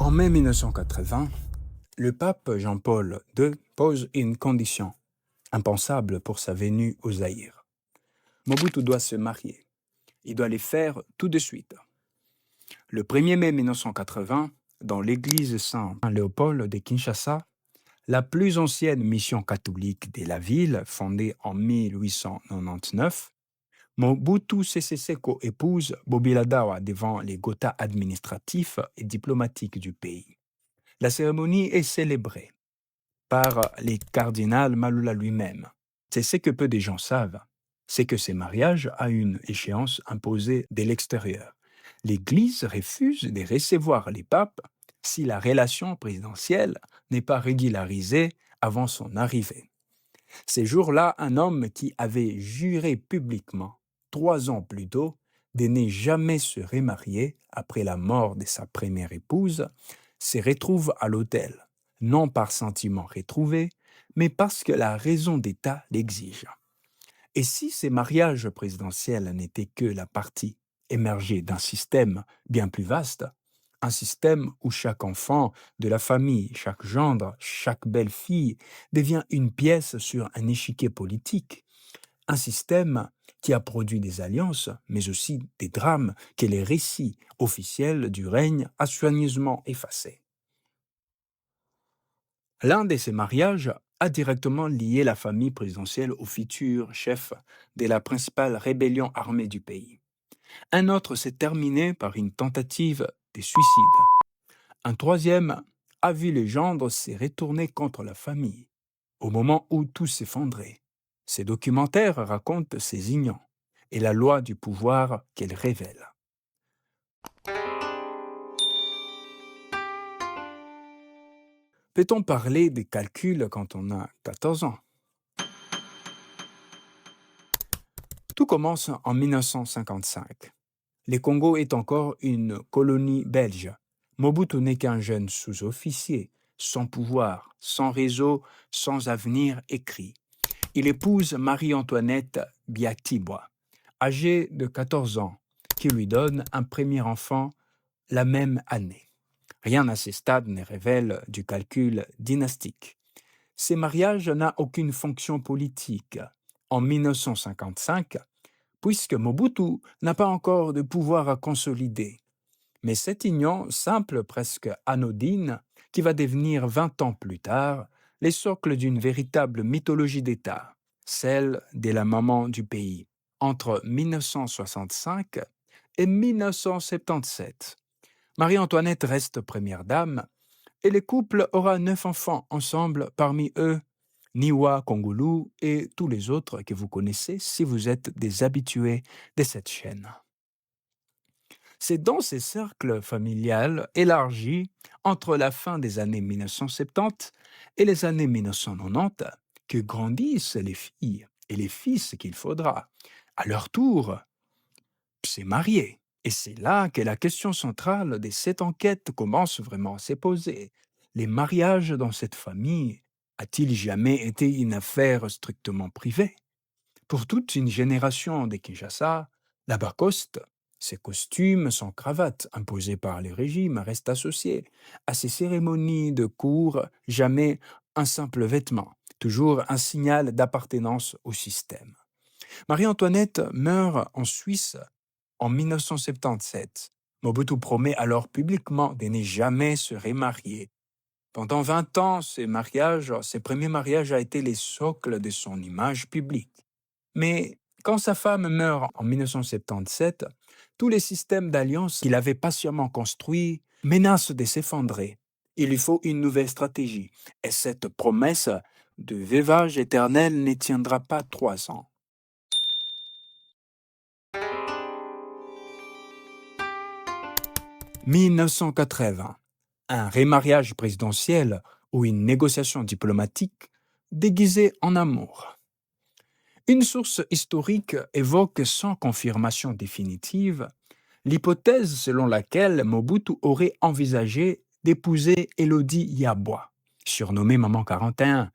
En mai 1980, le pape Jean-Paul II pose une condition impensable pour sa venue au Zaïre. Mobutu doit se marier. Il doit les faire tout de suite. Le 1er mai 1980, dans l'église Saint-Léopold de Kinshasa, la plus ancienne mission catholique de la ville, fondée en 1899, Mobutu Sese Seko épouse Bobila Dawa devant les quotas administratifs et diplomatiques du pays. La cérémonie est célébrée par les cardinal Malula lui-même. C'est ce que peu de gens savent, c'est que ces mariages a une échéance imposée de l'extérieur. L'Église refuse de recevoir les papes si la relation présidentielle n'est pas régularisée avant son arrivée. Ces jours-là, un homme qui avait juré publiquement 3 ans plus tôt de ne jamais se remarier après la mort de sa première épouse, se retrouve à l'autel, non par sentiment retrouvé, mais parce que la raison d'État l'exige. Et si ces mariages présidentiels n'étaient que la partie émergée d'un système bien plus vaste, un système où chaque enfant de la famille, chaque gendre, chaque belle-fille devient une pièce sur un échiquier politique, un système qui a produit des alliances, mais aussi des drames que les récits officiels du règne a soigneusement effacés. L'un de ces mariages a directement lié la famille présidentielle au futur chef de la principale rébellion armée du pays. Un autre s'est terminé par une tentative de suicide. Un troisième a vu le gendre se retourner contre la famille, au moment où tout s'effondrait. Ces documentaires racontent ces unions et la loi du pouvoir qu'elles révèlent. Peut-on parler des calculs quand on a 14 ans? Tout commence en 1955. Le Congo est encore une colonie belge. Mobutu n'est qu'un jeune sous-officier, sans pouvoir, sans réseau, sans avenir écrit. Il épouse Marie-Antoinette Biatibois, âgée de 14 ans, qui lui donne un premier enfant la même année. Rien à ce stade ne révèle du calcul dynastique. Ce mariage n'a aucune fonction politique. En 1955, puisque Mobutu n'a pas encore de pouvoir à consolider. Mais cette union simple, presque anodine, qui va devenir 20 ans plus tard, les socles d'une véritable mythologie d'État, celle de la maman du pays, entre 1965 et 1977. Marie-Antoinette reste première dame et le couple aura 9 enfants ensemble, parmi eux Niwa Kongulu et tous les autres que vous connaissez si vous êtes des habitués de cette chaîne. C'est dans ces cercles familiales élargis entre la fin des années 1970 et les années 1990 que grandissent les filles et les fils qu'il faudra, à leur tour, se marier. Et c'est là que la question centrale de cette enquête commence vraiment à se poser. Les mariages dans cette famille a-t-il jamais été une affaire strictement privée? Pour toute une génération de Kinshasa, la Lacoste, ces costumes sans cravate imposés par les régimes, restent associés à ces cérémonies de cour, jamais un simple vêtement, toujours un signal d'appartenance au système. Marie-Antoinette meurt en Suisse en 1977. Mobutu promet alors publiquement de ne jamais se remarier. Pendant 20 ans, ses premiers mariages a été les socles de son image publique. Mais quand sa femme meurt en 1977, tous les systèmes d'alliance qu'il avait patiemment construits menacent de s'effondrer. Il lui faut une nouvelle stratégie, et cette promesse de veuvage éternel ne tiendra pas 3 ans. « 1980. Un remariage présidentiel ou une négociation diplomatique déguisée en amour. Une source historique évoque sans confirmation définitive l'hypothèse selon laquelle Mobutu aurait envisagé d'épouser Elodie Yabwa, surnommée Maman 41,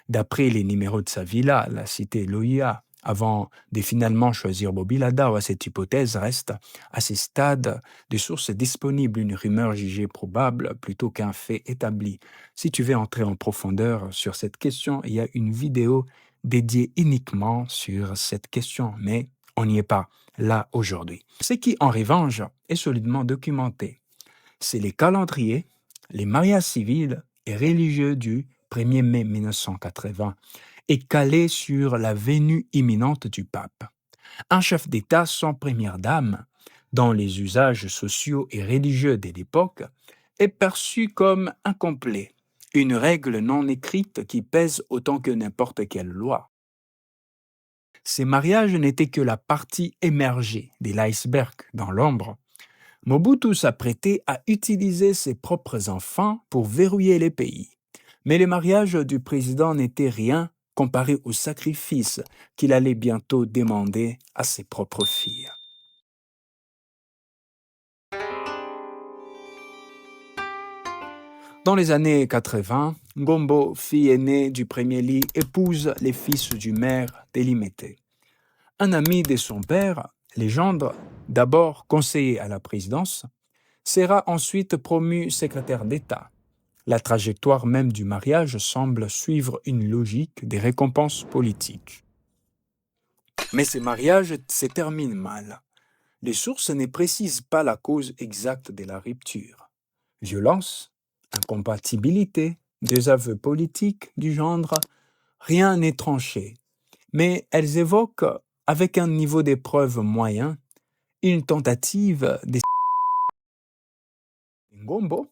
d'après les numéros de sa villa, la cité Loya, avant de finalement choisir Bobby Ladawa. Cette hypothèse reste à ce stade de sources disponibles, une rumeur jugée probable plutôt qu'un fait établi. Si tu veux entrer en profondeur sur cette question, il y a une vidéo dédiée uniquement sur cette question, mais on n'y est pas là aujourd'hui. Ce qui, en revanche, est solidement documenté, c'est les calendriers, les mariages civils et religieux du 1er mai 1980 et calés sur la venue imminente du pape. Un chef d'État sans première dame, dans les usages sociaux et religieux de l'époque, est perçu comme incomplet, une règle non écrite qui pèse autant que n'importe quelle loi. Ces mariages n'étaient que la partie émergée de l'iceberg dans l'ombre. Mobutu s'apprêtait à utiliser ses propres enfants pour verrouiller les pays. Mais le mariage du président n'était rien comparé au sacrifice qu'il allait bientôt demander à ses propres filles. Dans les années 80, Ngombo, fille aînée du premier lit, épouse les fils du maire d'Elimete. Un ami de son père, Legendre, d'abord conseiller à la présidence, sera ensuite promu secrétaire d'État. La trajectoire même du mariage semble suivre une logique des récompenses politiques. Mais ce mariage se termine mal. Les sources ne précisent pas la cause exacte de la rupture. Violence, incompatibilité, désaveu politique du genre, rien n'est tranché. Mais elles évoquent, avec un niveau d'épreuve moyen, une tentative de Ngombo.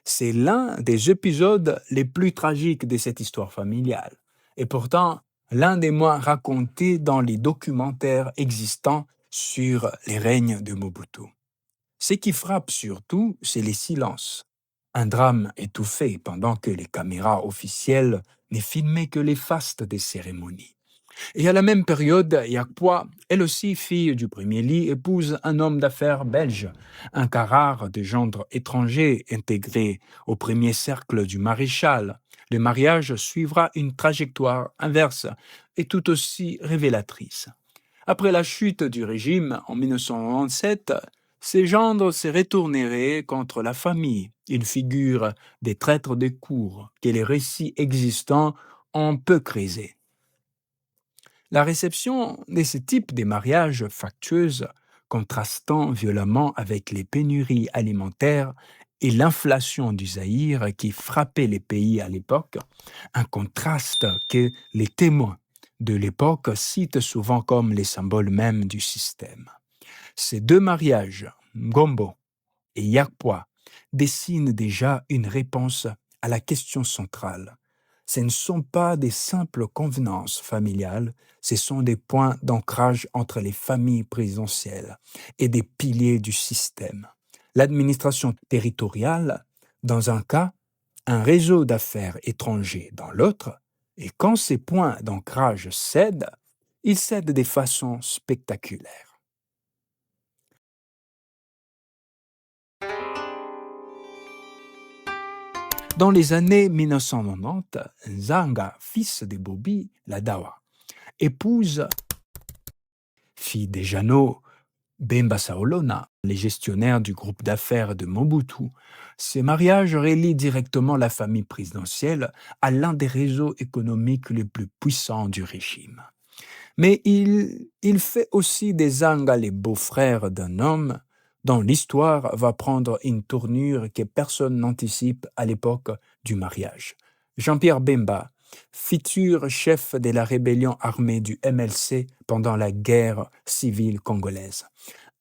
C'est l'un des épisodes les plus tragiques de cette histoire familiale, et pourtant l'un des moins racontés dans les documentaires existants sur les règnes de Mobutu. Ce qui frappe surtout, c'est les silences. Un drame étouffé pendant que les caméras officielles ne filmaient que les fastes des cérémonies. Et à la même période, Yakpwa, elle aussi fille du premier lit, épouse un homme d'affaires belge, un cas rare de gendre étranger intégré au premier cercle du maréchal. Le mariage suivra une trajectoire inverse et tout aussi révélatrice. Après la chute du régime en 1997, ces gendres se retourneraient contre la famille. Ils figurent des traîtres de cour que les récits existants ont peu creusés. La réception de ce type de mariages factueux, contrastant violemment avec les pénuries alimentaires et l'inflation du Zaïre qui frappait les pays à l'époque, un contraste que les témoins de l'époque citent souvent comme les symboles mêmes du système. Ces deux mariages, Ngombo et Yakpwa, dessinent déjà une réponse à la question centrale. Ce ne sont pas des simples convenances familiales, ce sont des points d'ancrage entre les familles présidentielles et des piliers du système. L'administration territoriale, dans un cas, un réseau d'affaires étrangers dans l'autre, et quand ces points d'ancrage cèdent, ils cèdent de façon spectaculaire. Dans les années 1990, Nzanga, fils de Bobby Ladawa, épouse, fille de Jano Bemba Saolona, les gestionnaires du groupe d'affaires de Mobutu. Ces mariages relient directement la famille présidentielle à l'un des réseaux économiques les plus puissants du régime. Mais il fait aussi des Zanga les beaux-frères d'un homme dont l'histoire va prendre une tournure que personne n'anticipe à l'époque du mariage. Jean-Pierre Bemba, futur chef de la rébellion armée du MLC pendant la guerre civile congolaise.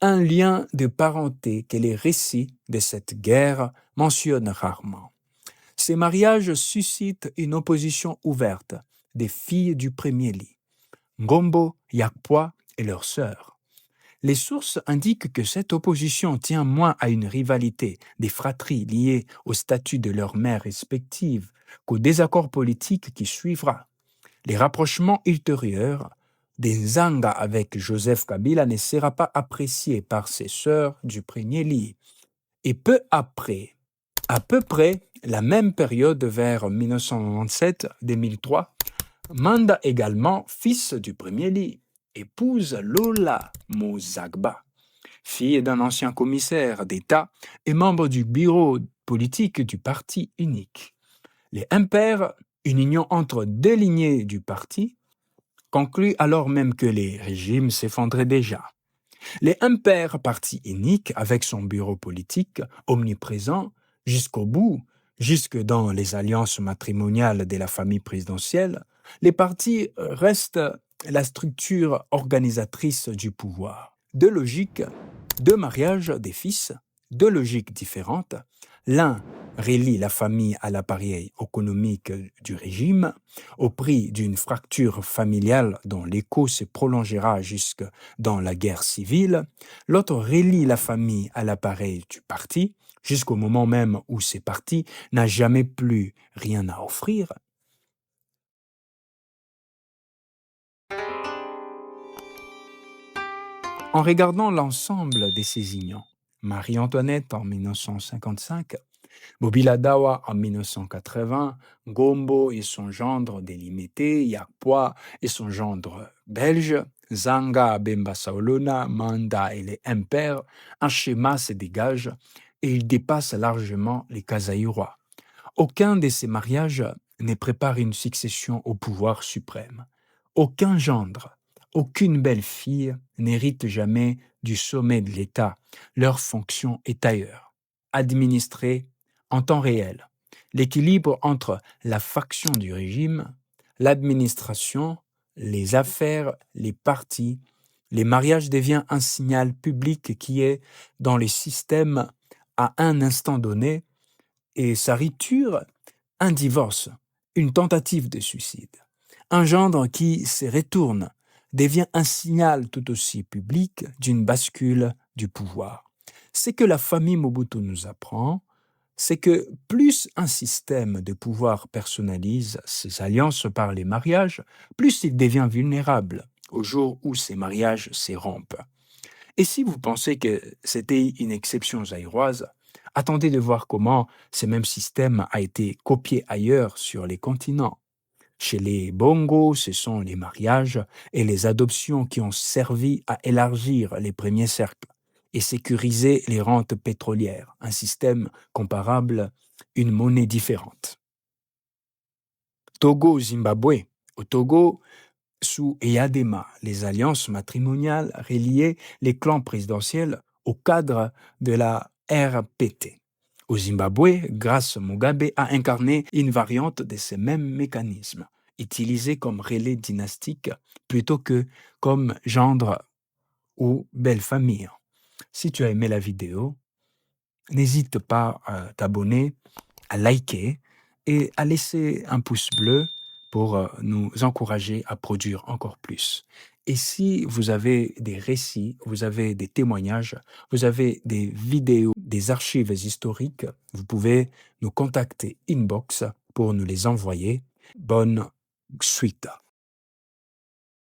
Un lien de parenté que les récits de cette guerre mentionnent rarement. Ces mariages suscitent une opposition ouverte des filles du premier lit, Ngombo, Yakpwa et leurs sœurs. Les sources indiquent que cette opposition tient moins à une rivalité des fratries liées au statut de leurs mères respectives qu'au désaccord politique qui suivra. Les rapprochements ultérieurs des Nzanga avec Joseph Kabila ne sera pas apprécié par ses sœurs du premier lit. Et peu après, à peu près la même période vers 1997-2003, Manda également, fils du premier lit, épouse Lola Mozagba, fille d'un ancien commissaire d'État et membre du bureau politique du Parti unique. Les impairs, une union entre deux lignées du parti, conclut alors même que les régimes s'effondraient déjà. Les impairs, parti unique, avec son bureau politique omniprésent jusqu'au bout, jusque dans les alliances matrimoniales de la famille présidentielle, les partis restent la structure organisatrice du pouvoir. Deux logiques, deux mariages des fils, deux logiques différentes. L'un relie la famille à l'appareil économique du régime, au prix d'une fracture familiale dont l'écho se prolongera jusque dans la guerre civile. L'autre relie la famille à l'appareil du parti, jusqu'au moment même où ce parti n'a jamais plus rien à offrir. En regardant l'ensemble de ces unions, Marie-Antoinette en 1955, Mobila Dawa en 1980, Gombo et son gendre délimité, Yakpwa et son gendre belge, Zanga, Bemba Saolona, Manda et les impairs, un schéma se dégage et il dépasse largement les Kazaïrois. Aucun de ces mariages ne prépare une succession au pouvoir suprême. Aucun gendre, aucune belle-fille n'hérite jamais du sommet de l'État. Leur fonction est ailleurs. Administrer en temps réel l'équilibre entre la faction du régime, l'administration, les affaires, les partis. Les mariages devient un signal public qui est dans les systèmes à un instant donné et sa rupture, un divorce, une tentative de suicide. Un gendre qui se retourne devient un signal tout aussi public d'une bascule du pouvoir. Ce que la famille Mobutu nous apprend, c'est que plus un système de pouvoir personnalise ses alliances par les mariages, plus il devient vulnérable au jour où ces mariages s'érompent. Et si vous pensez que c'était une exception zaïroise, attendez de voir comment ce même système a été copié ailleurs sur les continents. Chez les Bongo, ce sont les mariages et les adoptions qui ont servi à élargir les premiers cercles et sécuriser les rentes pétrolières, un système comparable, une monnaie différente. Togo, Zimbabwe. Au Togo, sous Eyadema, les alliances matrimoniales reliaient les clans présidentiels au cadre de la RPT. Au Zimbabwe, grâce Mugabe a incarné une variante de ces mêmes mécanismes, utilisés comme relais dynastique plutôt que comme gendre ou belle famille. Si tu as aimé la vidéo, n'hésite pas à t'abonner, à liker et à laisser un pouce bleu pour nous encourager à produire encore plus. Et si vous avez des récits, vous avez des témoignages, vous avez des vidéos, des archives historiques, vous pouvez nous contacter inbox pour nous les envoyer. Bonne suite.